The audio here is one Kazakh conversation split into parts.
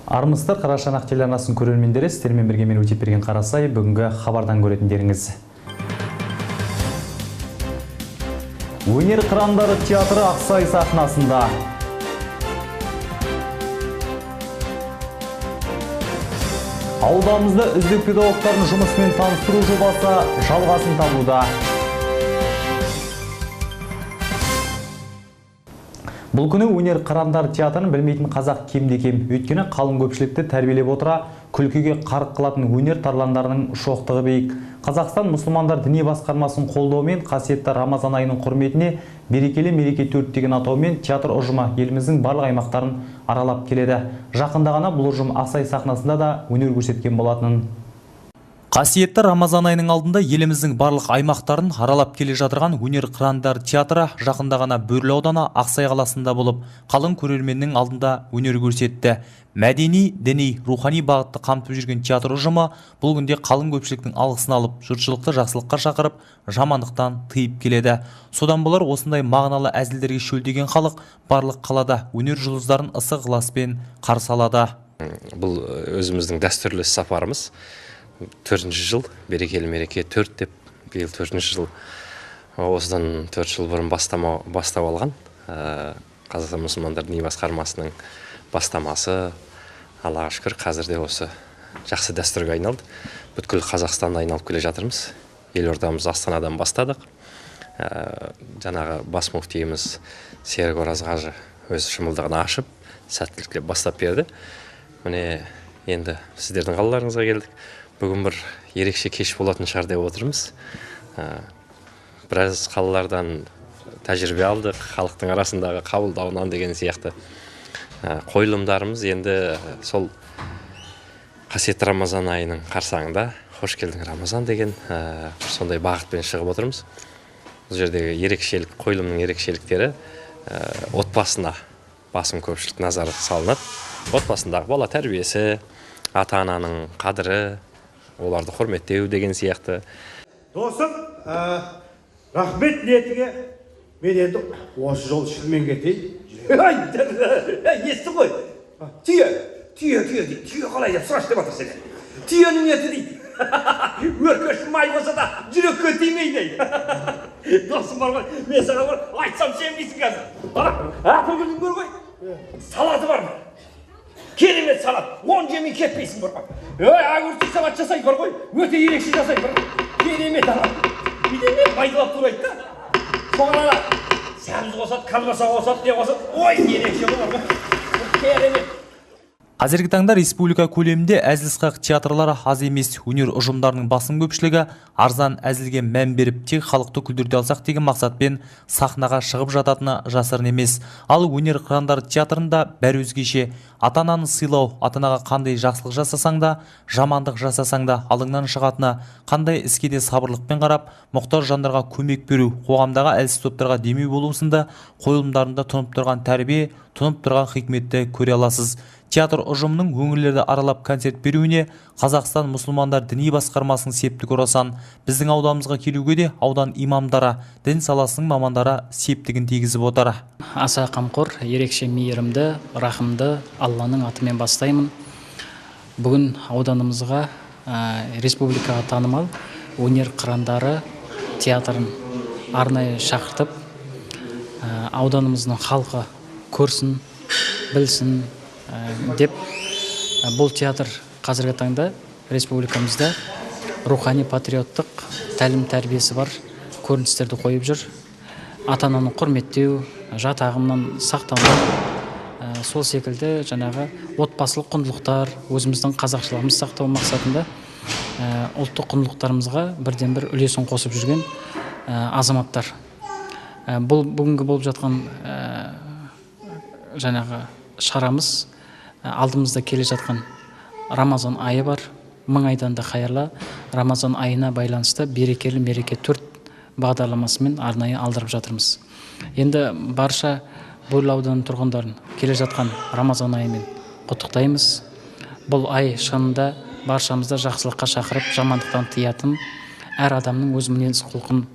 Армысыздар, Қарашанақ телеарнасының көрермендері, сіздермен бірге мен Өтепберген Қарасай, бүгінгі хабардан көретіндеріңіз. Өнер қырандары театры Ақсай сахнасында. Ауылымызда үздік педагогтардың жұмысымен таныстыру жобасы жалғасын табуда. Бұл күні өнер қырандары театрын білмейтін қазақ кемде-кем. Өйткені қалың көпшілікті тәрбиелеп отыра, күлкіге қарық қылатын өнер тарландарының шоқтығы биік. Қазақстан мұсылмандар діни басқармасының қолдауымен қасиетті Рамазан айының құрметіне берекелі мереке 4 деген атаумен театр ұжымы еліміздің барлық аймақтарын аралап келеді. Жақында ғана бұл ұжым Ақсай сахнасында да өнер көрсеткен болатынын. Қасиетті Рамазан айының алдында еліміздің барлық аймақтарын аралап келе жатырған өнер қырандары театры жақында ғана Бөрлі ауданы Ақсай қаласында болып, қалың көрерменнің алдында өнер көрсетті. Мәдени, діни, рухани бағытты қамтып жүрген театр ұжымы бұл күнде қалың көпшіліктің алғысын алып, жұртшылықты жақсылыққа шақырып, жамандықтан тыйып келеді. Содан болар осындай мағыналы әзілдерге шөлдеген халық барлық қалада өнер жұлдыздарын ыстық ықыласпен қарсы алады. Бұл өзіміздің дәстүрлі сапарымыз. 4-ші жыл, берекелі мереке 4 деп, биыл 4-ші жыл. Осыдан 4 жыл бұрын бастап алған. Қазақстан мұсылмандар діни басқармасының бастамасы, Аллаға шүкір, қазірде осы жақсы дәстүрге айналды. Бүткіл Қазақстанды айналып келе жатырмыз. Елордамыз Астанадан бастадық. Жаңағы бас мүфтиіміз Серік Ораз қажы өз шымылдығын ашып, сәттілікке бастап берді. Міне енді сіздердің қалаларыңызға келдік. Бүгін бір ерекше кеш болатын шығар деп отырмыз. Біраз қалалардан тәжірибе алдық, халықтың арасындағы қабылдауынан деген сияқты. Қойылымдарымыз енді сол қасиетті Рамазан айының қарсаңында «Хош келдің Рамазан» деген сондай бағытпен шығып отырмыз. Бұл жердегі ерекшелік, қойылымның ерекшеліктері отбасына басым көпшілік назар салынады. Отбасындағы бала тәрбиесі, ата-ананың қадірі, оларды құрметтеу деген сияқты. Досым, рахмет ниетіңе мен енді осы жол шынымен кетейін. Естің ғой? Түйе қалай деп сұрашы деп атыр сені. Түйенің еті дейді. Өркеш май болса да жүрекке тимейді дейді. Досым бар ғой, мен саған бар, айтсам сенбейсің қазір. Апыл күнің көр ғой, салаты бар ма? Керемет салат, 10 жемей кетпейсің бар ғой. Агурчик салат жасайды бар ғой, өте ерекше жасайды бар ғой. Керемет алат. Бидеме байдалап тұрайды да. Соған ала, сәбіз қосады, колбаса қосады, не қосады. Ой, ерекше бар ғой. Керемет. Қазіргі таңда республика көлемінде әзіл-сықақ театрлары аз емес. Өнер ұжымдарының басым көпшілігі арзан әзілге мән беріп, тек халықты күлдірте алсақ деген мақсатпен сахнаға шығып жататыны жасырын емес. Ал өнер қырандары театрында бәрі өзгеше. Ата-ананы сыйлау, ата-анаға қандай жақсылық жасасаң да, жамандық жасасаң да алыңнан шығатыны, қандай іске де сабырлықпен қарап, мұқтаж жандарға көмек беру, қоғамдағы әлсіз топтарға демеу болу сынды қойылымдарында тұнып тұрған тәрбие, тұнып тұрған хикметті көре аласыз. Театр ұжымының өңірлерді аралап концерт беруіне Қазақстан мұсылмандар діни басқармасының септігі орасан. Біздің ауданымызға келуге де аудан имамдары, дін саласының мамандары септігін тигізіп отыр. Аса қамқор, ерекше мейірімді, рахымды Алланың атымен бастаймын. Бүгін ауданымызға республикаға танымал өнер қырандары театрын арнайы шақыртып, ауданымыздың халқы көрсін, білсін деп, бұл театр қазіргі таңда республикамызда рухани патриоттық тәлім тәрбиесі бар көріністерді қойып жүр. Ата-ананы құрметтеу, жат ағымнан сақтану, сол секілді жаңағы отбасылық құндылықтар, өзіміздің қазақшылығымыз сақтау мақсатында ұлттық құндылықтарымызға бірден бір үлесін қосып жүрген азаматтар. Бұл бүгінгі болып жатқан жаңағы шарамыз, алдымызда келе жатқан Рамазан айы бар. 1000 айдан да қайырлы Рамазан айына байланысты берекелі мереке 4 бағдарламасымен арнайы алдырып жатырмыз. Енді барша Бөрлі ауданының тұрғындарын келе жатқан Рамазан айымен құттықтаймыз. Бұл ай шынында баршамызды жақсылыққа шақырып, жамандықтан тыятын, әр адамның өз мінез құлқын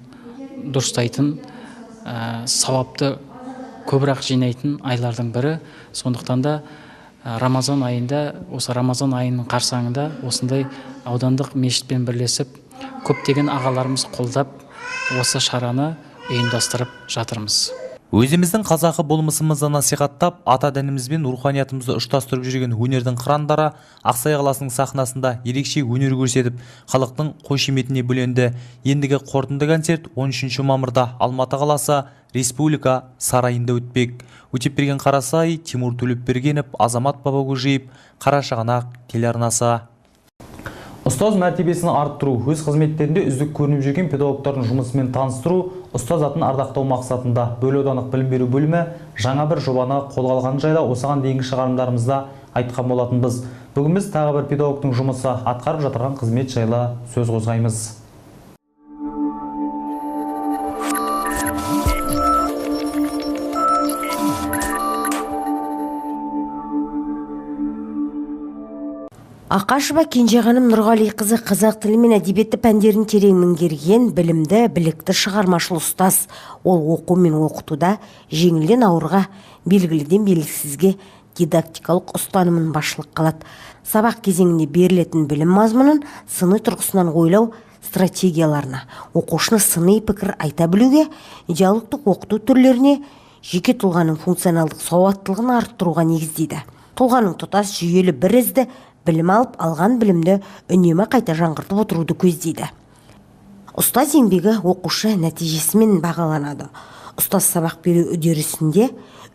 дұрыстайтын, сауапты көбірек жинайтын айлардың бірі. Сондықтан да Рамазан айында, осы Рамазан айының қарсаңында осындай аудандық мешітпен бірлесіп көптеген ағаларымыз қолдап осы шараны ұйымдастырып жатырмыз. Өзіміздің қазақы болмысымызды насихаттап, ата дініміз бен руханиятымызды ұштастырып жүрген өнердің қырандары Ақсай қаласының сахнасында ерекше өнер көрсетіп, халықтың қошеметіне бөленді. Ендігі қорытынды концерт 13 мамырда Алматы қаласы Республика сарайында өтпек. Өтеп берген Қарасай, Тимур Төлепбергенов, Азамат Бабагөжиев, Қарашығанақ телеарнасы. Ұстаз мәртебесін арттыру, өз қызметтерінде үздік көрініп жүрген педагогтардың жұмысымен таныстыру, ұстаз атын ардақтау мақсатында Бөлі аудандық білім беру бөлімі жаңа бір жобаны қолға алған жайда осыған дейінгі шығарымдарымызда айтқан болатынбыз. Бүгін біз тағы бір педагогтың жұмысы, атқарып жатырған қызмет жайлы сөз қозғаймыз. Ақашева Кенжеғаным Нұрғалиқызы қазақ тілі мен әдебиеті пәндерін терең меңгерген, білімді, білікті шығармашыл ұстаз. Ол оқу мен оқытуда жеңілден ауырға, белгіліден белгісізге дидактикалық ұстанымын басшылық қалады. Сабақ кезеңінде берілетін білім мазмұнын сыни тұрғысынан ойлау стратегияларына, оқушыны сыни пікір айта білуге, диалогтық оқыту түрлеріне, жеке тұлғаның функционалдық сауаттылығын арттыруға негіздейді. Тұлғаның тұтас жүйелі бірізді білім алып, алған білімді үнемі қайта жаңғыртып отыруды көздейді. Ұстаз еңбегі оқушы нәтижесімен бағаланады. Ұстаз сабақ беру үдерісінде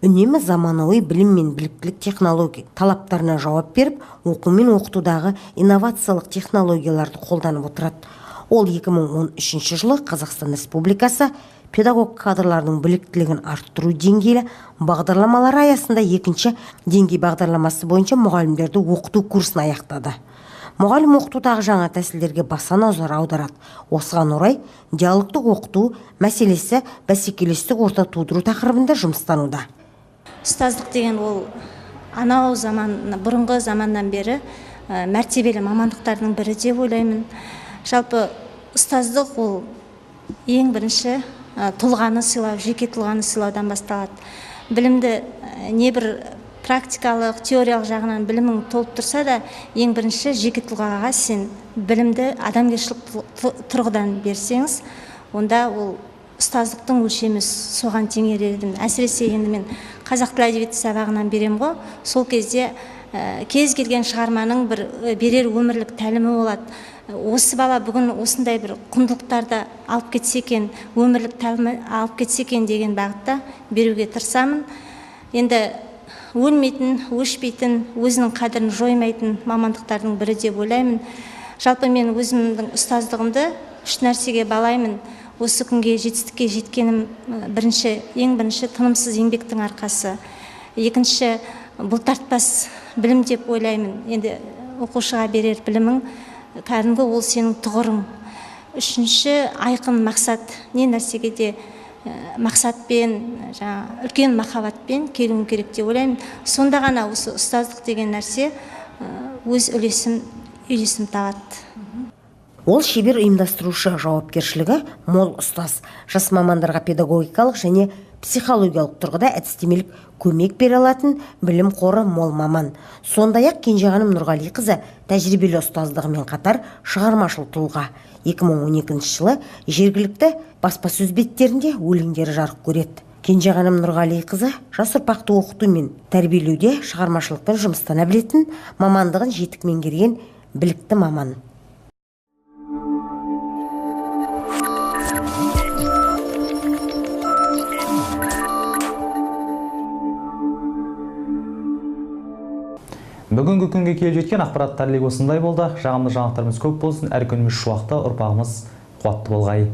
үнемі заманауи білім мен біліктілік технология талаптарына жауап беріп, оқу мен оқытудағы инновациялық технологияларды қолданып отырады. Ол 2013 жылы Қазақстан Республикасы педагог кадрлардың біліктілігін арттыру деңгейлі бағдарламалары аясында екінші деңгей бағдарламасы бойынша мұғалімдерді оқыту курсын аяқтады. Мұғалім оқытудағы жаңа тәсілдерге баса назар аударады. Осыған орай диалогтық оқыту мәселесі бәсекелестік орта тудыру тақырыбында жұмыстануда. Ұстаздық деген ол анау бұрынғы заманнан бері мәртебелі мамандықтардың бірі деп ойлаймын. Жалпы ұстаздық ол ең бірінші тұлғаны сыйлау, жеке тұлғаны сыйлаудан басталады. Білімді небір практикалық, теориялық жағынан білімің толып тұрса да, ең бірінші жеке тұлғаға сен білімді адамгершілік тұрғыдан берсеңіз, онда ол ұстаздықтың өлшемі соған теңер. Әсіресе енді мен қазақ тілі әдебиеті сабағынан берем ғой, сол кезде кез келген шығарманың бір берер өмірлік тәлімі болады. Осы бала бүгін осындай бір құндылықтарды алып кетсе екен, өмірлік тәлімі алып кетсе екен деген бағытта беруге тырысамын. Енді өлмейтін, өшпейтін, өзінің қадірін жоймайтын мамандықтардың бірі деп ойлаймын. Жалпы мен өзімнің ұстаздығымды үш нәрсеге балаймын. Осы күнге жетістікке жеткенім ең бірінші тынымсыз еңбектің арқасы. Екінші, бұлтартпас білім деп ойлаймын. Енді оқушыға берер білімің кәдімгі ол сенің тұғырың. Үшінші, айқын мақсат. Не нәрсеге де мақсатпен, үлкен махаббатпен келуің керек деп ойлаймын. Сонда ғана осы ұстаздық деген нәрсе өз үйлесім табады. Ол шебер ұйымдастырушы, жауапкершілігі мол ұстаз. Жас мамандарға педагогикалық және психологиялық тұрғыда әдістемелік көмек бере алатын білім қоры мол маман. Сондай-ақ Кенжеғаным Нұрғалиқызы тәжірибелі ұстаздығымен қатар шығармашыл тұлға. 2012 жылы жергілікті баспасөз беттерінде өлеңдері жарық көреді. Кенжеғаным Нұрғалиқызы жас ұрпақты оқыту мен тәрбиелеуде шығармашылықпен жұмыстана білетін, мамандығын жетік меңгерген білікті маман. Бүгінгі күнге келіп жеткен ақпараттар легі осындай болды. Жағымды жаңалықтарымыз көп болсын, әр күніміз шуақты, ұрпағымыз қуатты болғай.